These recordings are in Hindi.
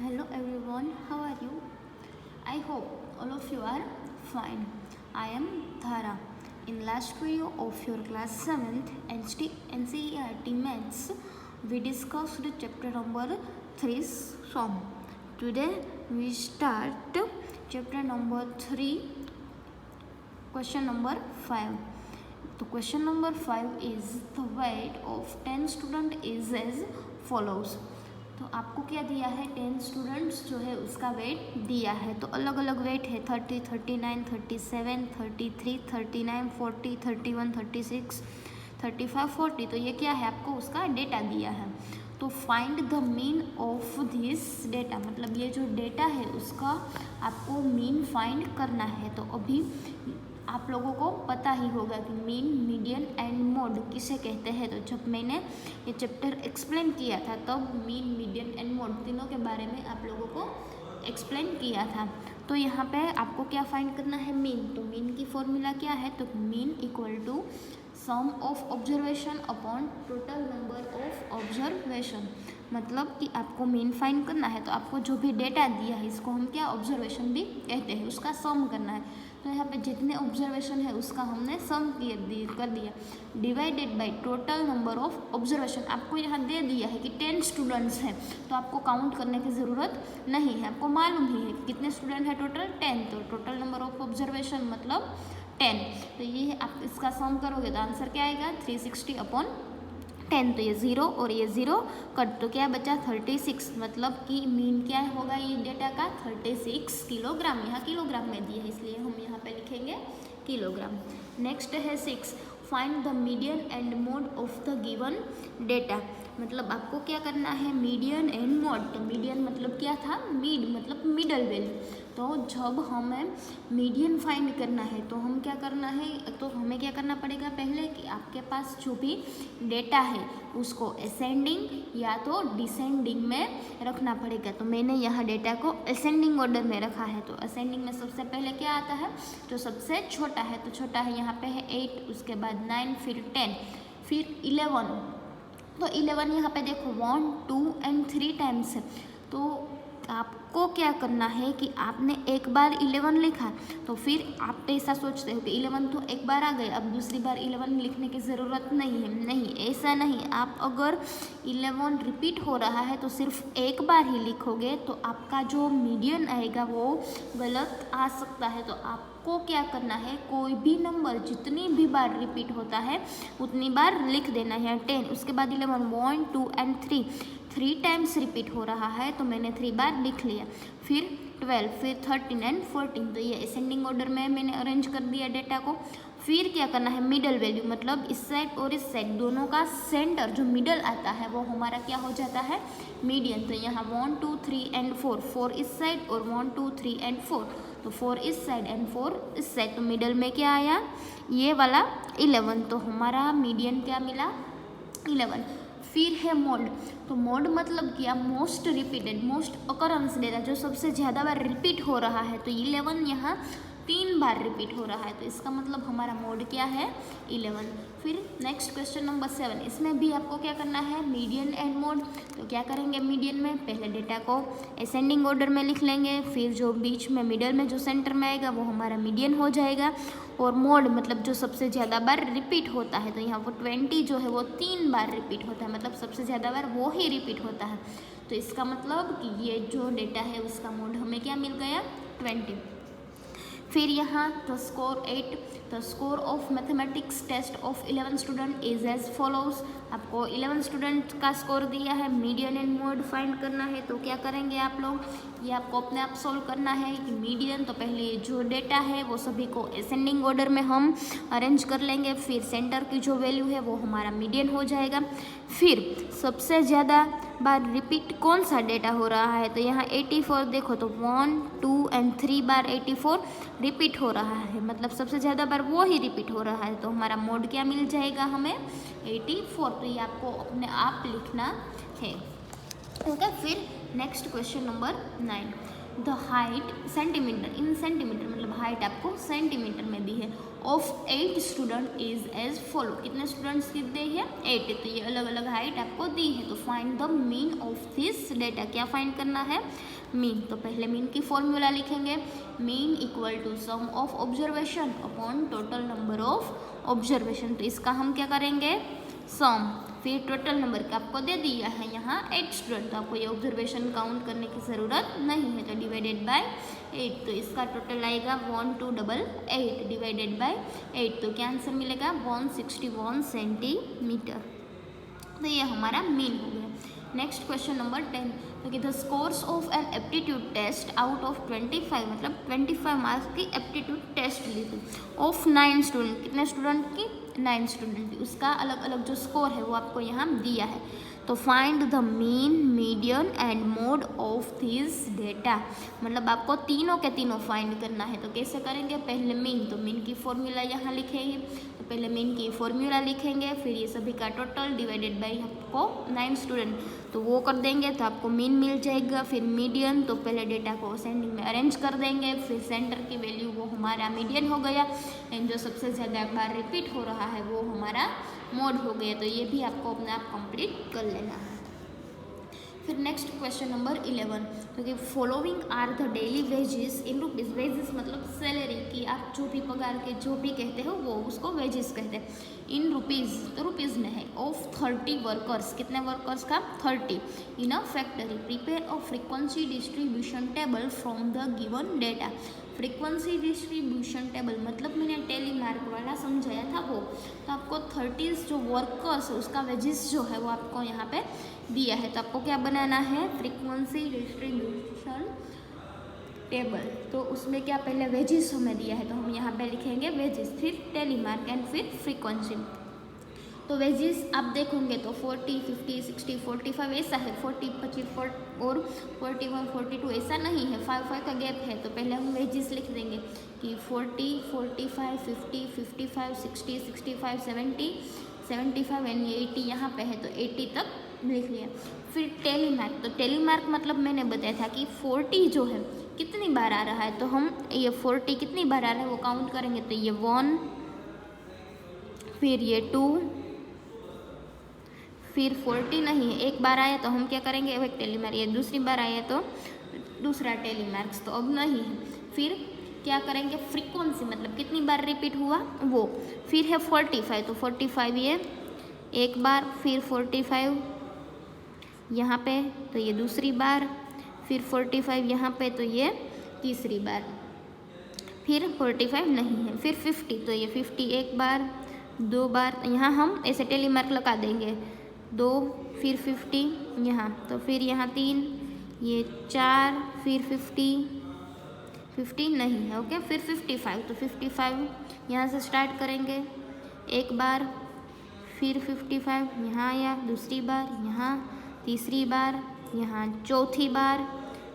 Hello everyone, how are you? I hope all of you are fine. I am Dhara. In last video of your class 7th NCERT Maths, we discussed chapter number 3 sum. Today we start chapter number 3, question number 5. The question number 5 is the weight of 10 student is as follows. तो आपको क्या दिया है, 10 स्टूडेंट्स जो है उसका वेट दिया है। तो अलग अलग वेट है 30, 39, 37, 33, 39, 40, 31, 36, 35, 40। तो ये क्या है, आपको उसका डेटा दिया है। तो find the mean of this data, मतलब ये जो डेटा है उसका आपको मीन फाइंड करना है। तो अभी आप लोगों को पता ही होगा कि मीन, मीडियन एंड मोड किसे कहते हैं। तो जब मैंने ये चैप्टर एक्सप्लेन किया था तब मीन, मीडियन एंड मोड तीनों के बारे में आप लोगों को एक्सप्लेन किया था। तो यहाँ पे आपको क्या फाइंड करना है, मीन। तो मीन की फॉर्मूला क्या है, तो mean equal to sum of observation upon total number of observation. मतलब कि आपको मीन फाइंड करना है तो आपको जो भी डेटा दिया है इसको हम क्या, ऑब्जर्वेशन भी कहते हैं, उसका सम करना है। तो यहाँ पे जितने ऑब्जर्वेशन है उसका हमने सम कर दिया, divided by total number of observation. आपको यहाँ दे दिया है कि 10 स्टूडेंट्स हैं, तो आपको काउंट करने की ज़रूरत नहीं है, आपको मालूम ही है कितने स्टूडेंट है टोटल, 10। तो टोटल नंबर ऑफ ऑब्जर्वेशन मतलब 10। तो ये आप इसका सम करोगे तो आंसर क्या आएगा, 360 अपॉन 10। तो ये 0 और ये 0 कट, तो क्या बचा 36। मतलब कि मीन क्या होगा ये डेटा का, 36 किलोग्राम। यहाँ किलोग्राम में दिया है इसलिए हम यहाँ पे लिखेंगे किलोग्राम। नेक्स्ट है 6, find the median and mode of the given data. मतलब आपको क्या करना है, मीडियन एंड मोड। तो मीडियन मतलब क्या था, मीड मतलब मिडल वैल्यू। तो जब हमें मीडियन फाइंड करना है तो हम क्या करना है, तो हमें क्या करना पड़ेगा पहले कि आपके पास जो भी डेटा है उसको असेंडिंग या तो डिसेंडिंग में रखना पड़ेगा। तो मैंने यहाँ डेटा को असेंडिंग ऑर्डर में रखा है। तो असेंडिंग में सबसे पहले क्या आता है, जो सबसे छोटा है, तो छोटा है यहाँ पे है 8, उसके बाद 9, फिर 10, फिर 11। तो 11 यहाँ पे देखो 1, 2 एंड 3 टाइम्स है। तो आपको क्या करना है कि आपने एक बार 11 लिखा तो फिर आप ऐसा सोचते हो कि 11 तो एक बार आ गए, अब दूसरी बार 11 लिखने की ज़रूरत नहीं है। नहीं, ऐसा नहीं। आप अगर 11 रिपीट हो रहा है तो सिर्फ एक बार ही लिखोगे तो आपका जो मीडियन आएगा वो गलत आ सकता है। तो आपको क्या करना है, कोई भी नंबर जितनी भी बार रिपीट होता है उतनी बार लिख देना है। 10, उसके बाद 11, 1, 2 एंड 3 टाइम्स रिपीट हो रहा है तो मैंने 3 बार लिख लिया। फिर 12, फिर 13 एंड 14। तो ये असेंडिंग ऑर्डर में मैंने अरेंज कर दिया डेटा को। फिर क्या करना है, मिडल वैल्यू, मतलब इस साइड और इस साइड दोनों का सेंटर जो मिडल आता है वो हमारा क्या हो जाता है, मीडियन। तो यहाँ 1, 2, 3 एंड 4 इस साइड और 1, 2, 3 एंड 4। तो 4 इस साइड एंड 4 इस साइड। तो मिडल में क्या आया, ये वाला 11। तो हमारा मीडियन क्या मिला, 11। फिर है मोड। तो मोड मतलब क्या, most repeated, most occurrence data, जो सबसे ज़्यादा बार रिपीट हो रहा है। तो 11 यहाँ 3 बार रिपीट हो रहा है, तो इसका मतलब हमारा मोड क्या है, 11। फिर नेक्स्ट क्वेश्चन नंबर 7, इसमें भी आपको क्या करना है, मीडियन एंड मोड। तो क्या करेंगे, मीडियन में पहले डेटा को असेंडिंग ऑर्डर में लिख लेंगे, फिर जो बीच में मिडल में जो सेंटर में आएगा वो हमारा मीडियन हो जाएगा। और मोड मतलब जो सबसे ज़्यादा बार रिपीट होता है, तो यहाँ वो 20 जो है वो 3 बार रिपीट होता है, मतलब सबसे ज़्यादा बार वो ही रिपीट होता है। तो इसका मतलब कि ये जो डेटा है उसका मोड हमें क्या मिल गया, 20। फिर यहाँ the score 8, the score of mathematics test of 11 student is as follows. आपको 11 स्टूडेंट का स्कोर दिया है, मीडियन एंड मोड फाइंड करना है। तो क्या करेंगे आप लोग, ये आपको अपने आप सॉल्व करना है कि मीडियन, तो पहले जो डेटा है वो सभी को असेंडिंग ऑर्डर में हम अरेंज कर लेंगे। फिर सेंटर की जो वैल्यू है वो हमारा मीडियन हो जाएगा। फिर सबसे ज़्यादा बार रिपीट कौन सा डेटा हो रहा है, तो यहाँ 84 देखो, तो 1, 2 एंड 3 बार 84 रिपीट हो रहा है, मतलब सबसे ज़्यादा बार वो ही रिपीट हो रहा है। तो हमारा मोड क्या मिल जाएगा हमें, 84। तो ये आपको अपने आप लिखना है। ओके, फिर next question number 9, the height centimetre in centimetre, मतलब हाइट आपको सेंटीमीटर में दी है, of 8 student is as follow. कितने स्टूडेंट्स की दी है? 8। तो ये अलग अलग हाइट आपको दी है। तो find the mean of this data. क्या फाइंड करना है? मीन। तो पहले मीन की फॉर्मूला लिखेंगे, mean equal to sum of observation upon total number of observation. तो इसका हम क्या करेंगे? सम। फिर टोटल नंबर का आपको दे दिया है यहाँ 8 स्टूडेंट, तो आपको ये ऑब्जर्वेशन काउंट करने की ज़रूरत नहीं है, तो डिवाइडेड बाय 8। तो इसका टोटल आएगा 1288 डिवाइडेड बाय 8। तो क्या आंसर मिलेगा? 161 सेंटीमीटर। तो ये हमारा मीन हो गया। नेक्स्ट क्वेश्चन नंबर 10, तो कि the scores of an aptitude test out of 25, मतलब 25 मार्क्स की एप्टीट्यूड टेस्ट ली थी, ऑफ 9 स्टूडेंट। कितने स्टूडेंट की? 9 स्टूडेंट की। उसका अलग अलग जो स्कोर है वो आपको यहाँ दिया है। तो find the mean, median and mode of this data, मतलब आपको तीनों के तीनों फाइंड करना है। तो कैसे करेंगे? पहले मीन, तो मीन की फॉर्मूला यहाँ लिखेंगे। तो पहले मीन की फॉर्मूला लिखेंगे, फिर ये सभी का टोटल डिवाइडेड बाई आपको 9 स्टूडेंट, तो वो कर देंगे तो आपको मीन मिल जाएगा। फिर मीडियन, तो पहले डेटा को असेंडिंग में अरेंज कर देंगे, फिर सेंटर की वैल्यू वो हमारा मीडियन हो गया, एंड जो सबसे ज़्यादा बार रिपीट हो रहा है वो हमारा मोड हो गया। तो ये भी आपको अपने आप कंप्लीट कर लेना है। फिर नेक्स्ट क्वेश्चन नंबर 11, तो कि following are the daily wages in rupees. Wages मतलब सैलरी की, आप जो भी पगार के जो भी कहते हो वो उसको वेजेस कहते हैं। इन रुपीज़, तो रुपीज़ में है, ऑफ 30 वर्कर्स। कितने वर्कर्स का? 30 in a factory. Prepare a frequency distribution table from the given data. Frequency distribution table मतलब मैंने टेली मार्क वाला समझाया था वो। तो आपको 30 जो वर्कर्स है उसका वेजेस जो है वो आपको यहाँ पे दिया है। तो आपको क्या बनाना है? Frequency distribution table. तो उसमें क्या पहले वेजेस हमें दिया है, तो हम यहाँ पे लिखेंगे वेजेस, फिर टेली मार्क एंड फिर फ्रीक्वेंसी। तो वेजेस आप देखोगे तो 40, 50, 60, 45 ऐसा है, 40, 25 और 41, 42 ऐसा नहीं है, 5 का गैप है। तो पहले हम वेजेस लिख देंगे कि 40, 45, 50, 55, 60, 65, 70, 75 एंड 80 यहाँ पे है, तो 80 तक लिख लिया। फिर टेली मार्क, तो टेली मार्क मतलब मैंने बताया था कि 40 जो है कितनी बार आ रहा है, तो हम ये 40 कितनी बार आ रहा है वो काउंट करेंगे। तो ये 1, फिर ये 2, फिर 40 नहीं है, एक बार आया तो हम क्या करेंगे? एक टेली मार्क। ये दूसरी बार आया तो दूसरा टेली मार्क्स, तो अब नहीं है। फिर क्या करेंगे? फ्रीक्वेंसी मतलब कितनी बार रिपीट हुआ वो। फिर है 45, तो 45 ये एक बार, फिर 45 यहाँ पे, तो ये दूसरी बार, फिर 45 यहाँ पे, तो ये तीसरी बार, फिर 45 नहीं है, फिर 50, तो ये 50 एक बार, 2 बार, यहाँ हम ऐसे टेली मार्क लगा देंगे 2, फिर 50 यहाँ, तो फिर यहाँ 3, ये 4, फिर 50 नहीं है, ओके। फिर 55, तो 55 यहाँ से स्टार्ट करेंगे एक बार, फिर 55 यहाँ आया, दूसरी बार यहाँ, तीसरी बार यहाँ, चौथी बार,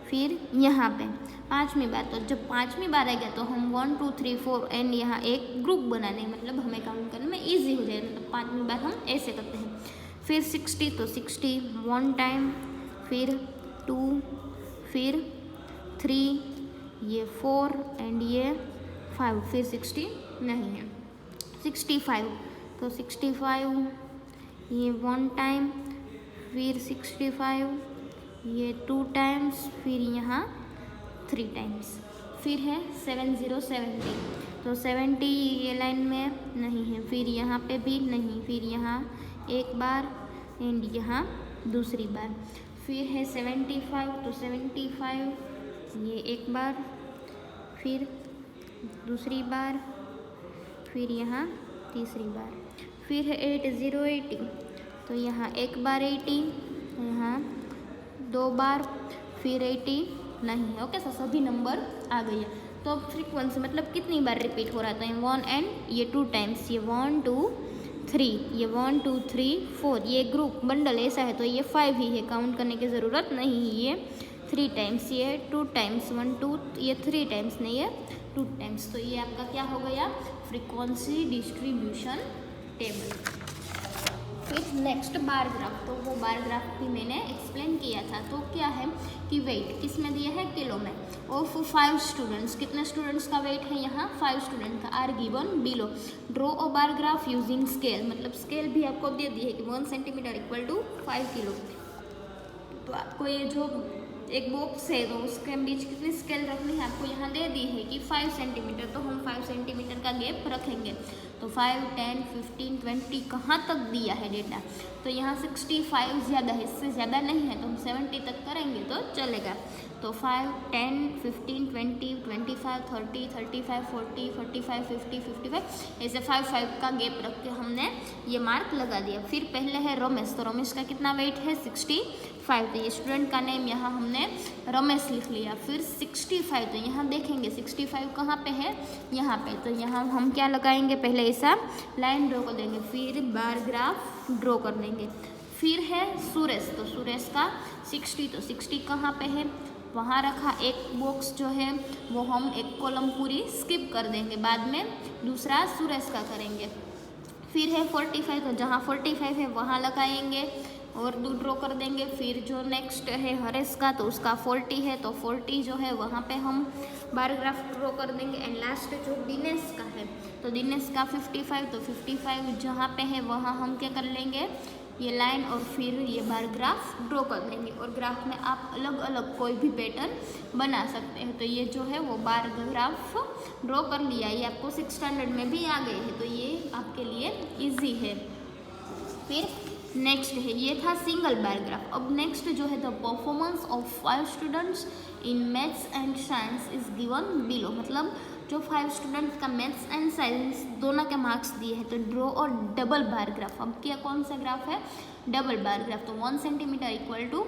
फिर यहाँ पे 5वीं बार। तो जब 5वीं बार आएगा तो हम 1, 2, 3, 4 एंड यहाँ एक ग्रुप बना देंगे, मतलब हमें काउंट करने में ईजी हो जाएगा। मतलब 5वीं बार हम ऐसे करते हैं। फिर 60, तो 60 1 टाइम, फिर 2, फिर 3, ये 4 एंड ये 5, फिर 60 नहीं है, 65, तो 65 ये 1 टाइम, फिर 65 ये 2 टाइम्स, फिर यहाँ 3 टाइम्स, फिर है 70, 70, तो 70 ये लाइन में नहीं है, फिर यहाँ पे भी नहीं, फिर यहाँ एक बार एंड यहाँ दूसरी बार, फिर है 75, तो 75 ये एक बार, फिर दूसरी बार, फिर यहाँ तीसरी बार, फिर है 80, 80, तो यहाँ एक बार 80, यहाँ 2 बार, फिर 80 नहीं है, ओके। सभी नंबर आ गए। तो अब फ्रीक्वेंसी मतलब कितनी बार रिपीट हो रहा है, तो ये 1 एंड ये 2 टाइम्स, ये 1, 2, 3, ये 1, 2, 3, 4, ये ग्रुप बंडल ऐसा है तो ये 5 ही है, काउंट करने की ज़रूरत नहीं है। ये 3 टाइम्स, ये 2 टाइम्स, 1, 2, ये 3 टाइम्स नहीं है 2 टाइम्स। तो ये आपका क्या हो गया? Frequency distribution table. फिर नेक्स्ट बार ग्राफ, तो वो बार ग्राफ भी मैंने एक्सप्लेन किया था। तो क्या है कि वेट किस में दिया है, किलो में, और फॉर 5 स्टूडेंट्स, कितने स्टूडेंट्स का वेट है यहाँ, 5 स्टूडेंट का, are given below. Draw a bar graph using scale, मतलब स्केल भी आपको दे दी है कि 1 सेंटीमीटर इक्वल टू 5 किलो। तो आपको ये जो एक बॉक्स है तो उसके बीच कितनी स्केल रखनी है आपको यहाँ दे दी है कि 5 सेंटीमीटर, तो हम 5 सेंटीमीटर का गैप रखेंगे। तो 5, 10, 15, 20 कहाँ तक दिया है डेटा, तो यहाँ 65 ज़्यादा है, इससे ज़्यादा नहीं है, तो हम 70 तक करेंगे तो चलेगा। तो 5, 10, 15, 20, 25, 30, 35, 40, 45, 50, 55 ऐसे 5 का गैप रख के हमने ये मार्क लगा दिया। फिर पहले है रमेश, तो रमेश का कितना वेट है, 65, तो ये स्टूडेंट का नेम यहाँ हमने रमेश लिख लिया। फिर 65, तो यहाँ देखेंगे 65 कहाँ पे है, यहाँ पे, तो यहाँ हम क्या लगाएंगे, पहले ऐसा लाइन ड्रॉ कर देंगे, फिर बार ग्राफ ड्रॉ कर देंगे। फिर है सुरेश, तो सुरेश का 60, तो 60 कहाँ पे है, वहाँ रखा। एक बॉक्स जो है वो हम एक कॉलम पूरी स्किप कर देंगे, बाद में दूसरा सुरेश का करेंगे। फिर है 45, तो जहाँ 45 है वहाँ लगाएंगे और ड्रॉ कर देंगे। फिर जो नेक्स्ट है हरेश का, तो उसका 40 है, तो 40 जो है वहाँ पे हम बार ग्राफ ड्रॉ कर देंगे। एंड लास्ट जो दिनेश का है, तो दिनेश का 55, तो 55 जहाँ पे है वहाँ हम क्या कर लेंगे, ये लाइन और फिर ये बार ग्राफ ड्रॉ कर देंगे। और ग्राफ में आप अलग अलग कोई भी पैटर्न बना सकते हैं। तो ये जो है वो बार ग्राफ ड्रॉ कर लिया, ये आपको 6th स्टैंडर्ड में भी आ गए हैं, तो ये आपके लिए इजी है। फिर नेक्स्ट है, ये था सिंगल बार ग्राफ। अब नेक्स्ट जो है the performance of 5 students in maths and science is given below, मतलब जो 5 स्टूडेंट्स का मैथ्स एंड साइंस दोनों के मार्क्स दिए हैं। तो ड्रॉ और डबल बार ग्राफ, अब क्या कौन सा ग्राफ है, डबल बार ग्राफ। तो 1 सेंटीमीटर इक्वल टू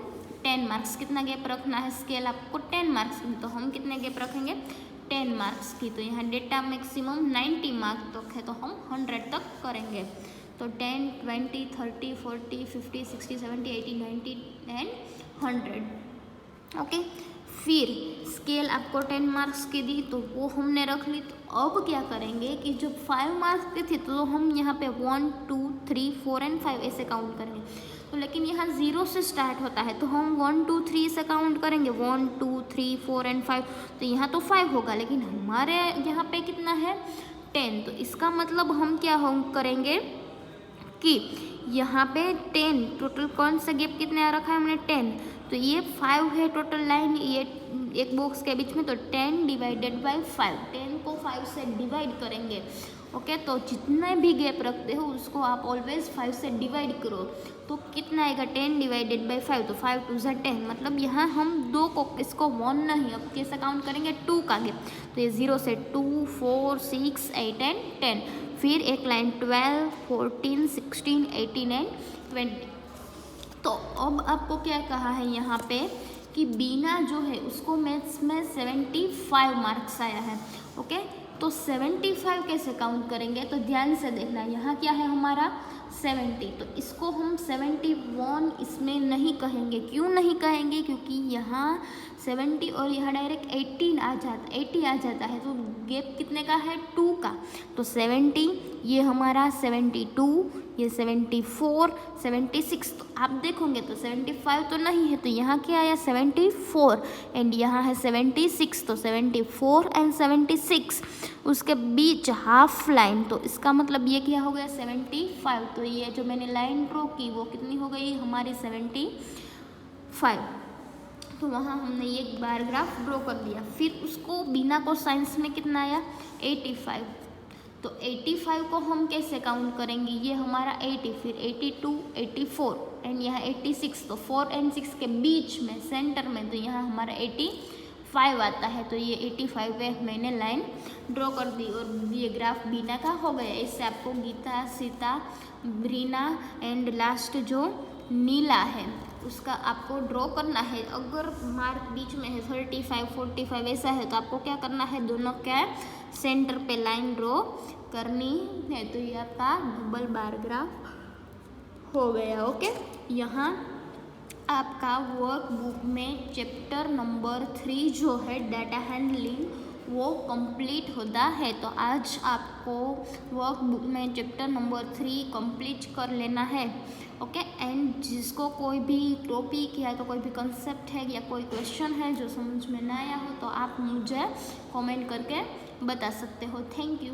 10 मार्क्स, कितना गैप रखना है, स्केल आपको 10 मार्क्स की, तो हम कितने गैप रखेंगे, 10 मार्क्स की। तो यहाँ डेटा मैक्सिमम 90 मार्क्स तक है, तो हम 100 तक करेंगे। तो 10, 20, 30, 40, 50, 60, 70, 80, 90 एंड 100। ओके, फिर स्केल आपको 10 मार्क्स की दी तो वो हमने रख ली। तो अब क्या करेंगे कि जब 5 मार्क्स की थी तो हम यहाँ पे 1, 2, 3, 4 एंड 5 ऐसे काउंट करेंगे। तो लेकिन यहाँ 0 से स्टार्ट होता है, तो हम 1, 2, 3 से काउंट करेंगे, 1, 2, 3, 4 एंड 5। तो यहाँ तो 5 होगा, लेकिन हमारे यहाँ पे कितना है, 10। तो इसका मतलब हम क्या हम करेंगे कि यहाँ पे 10 टोटल, कौन सा गैप कितने रखा है हमने, 10। तो ये 5 है टोटल लाइन, ये एक बॉक्स के बीच में, तो 10 डिवाइडेड बाई 5, 10 को 5 से डिवाइड करेंगे। ओके, तो जितने भी गैप रखते हो उसको आप ऑलवेज 5 से डिवाइड करो। तो कितना आएगा, 10 डिवाइडेड बाई 5, तो 5 2 ज़ा 10, मतलब यहाँ हम 2 को, इसको 1 नहीं, अब कैसे काउंट करेंगे, 2 का गैप। तो ये 0 से 2, 4, 6, 8 एंड 10। फिर एक लाइन 12, 14, 16, 18 एंड 20। तो अब आपको क्या कहा है यहाँ पे कि बीना जो है उसको मैथ्स में 75 मार्क्स आया है। ओके, तो 75 कैसे काउंट करेंगे, तो ध्यान से देखना, यहाँ क्या है हमारा 70, तो इसको हम 71 इसमें नहीं कहेंगे। क्यों नहीं कहेंगे, क्योंकि यहाँ 70 और यहाँ डायरेक्ट 80 आ जाता है, तो गैप कितने का है, 2 का। तो 70, ये हमारा 72, ये 74, 76। तो आप देखोगे तो 75 तो नहीं है, तो यहाँ क्या आया 74 एंड यहाँ है 76। तो 74 एंड 76 उसके बीच हाफ लाइन, तो इसका मतलब ये क्या हो गया 75। तो ये जो मैंने लाइन ड्रॉ की वो कितनी हो गई हमारी 75। तो वहाँ हमने ये बार ग्राफ ड्रॉ कर दिया। फिर उसको बिना को साइंस में कितना आया 85। तो 85 को हम कैसे काउंट करेंगे, ये हमारा 80, फिर 82, 84 एंड यहाँ 86। तो 4 एंड 6 के बीच में सेंटर में, तो यहाँ हमारा 85 आता है। तो ये 85 पे मैंने लाइन ड्रॉ कर दी और ये ग्राफ बीना का हो गया। इससे आपको गीता, सीता, ब्रीना एंड लास्ट जो नीला है उसका आपको ड्रॉ करना है। अगर मार्क बीच में है 35, 45 ऐसा है, तो आपको क्या करना है, दोनों के सेंटर पे लाइन ड्रॉ करनी है। तो ये आपका डबल बार ग्राफ हो गया। ओके, यहाँ आपका वर्क बुक में चैप्टर नंबर 3 जो है डाटा हैंडलिंग वो कंप्लीट होता है। तो आज आपको वर्कबुक में चैप्टर नंबर 3 कंप्लीट कर लेना है। ओके, एंड जिसको कोई भी टॉपिक या तो कोई भी कंसेप्ट है या कोई क्वेश्चन है जो समझ में ना आया हो तो आप मुझे कमेंट करके बता सकते हो। Thank you.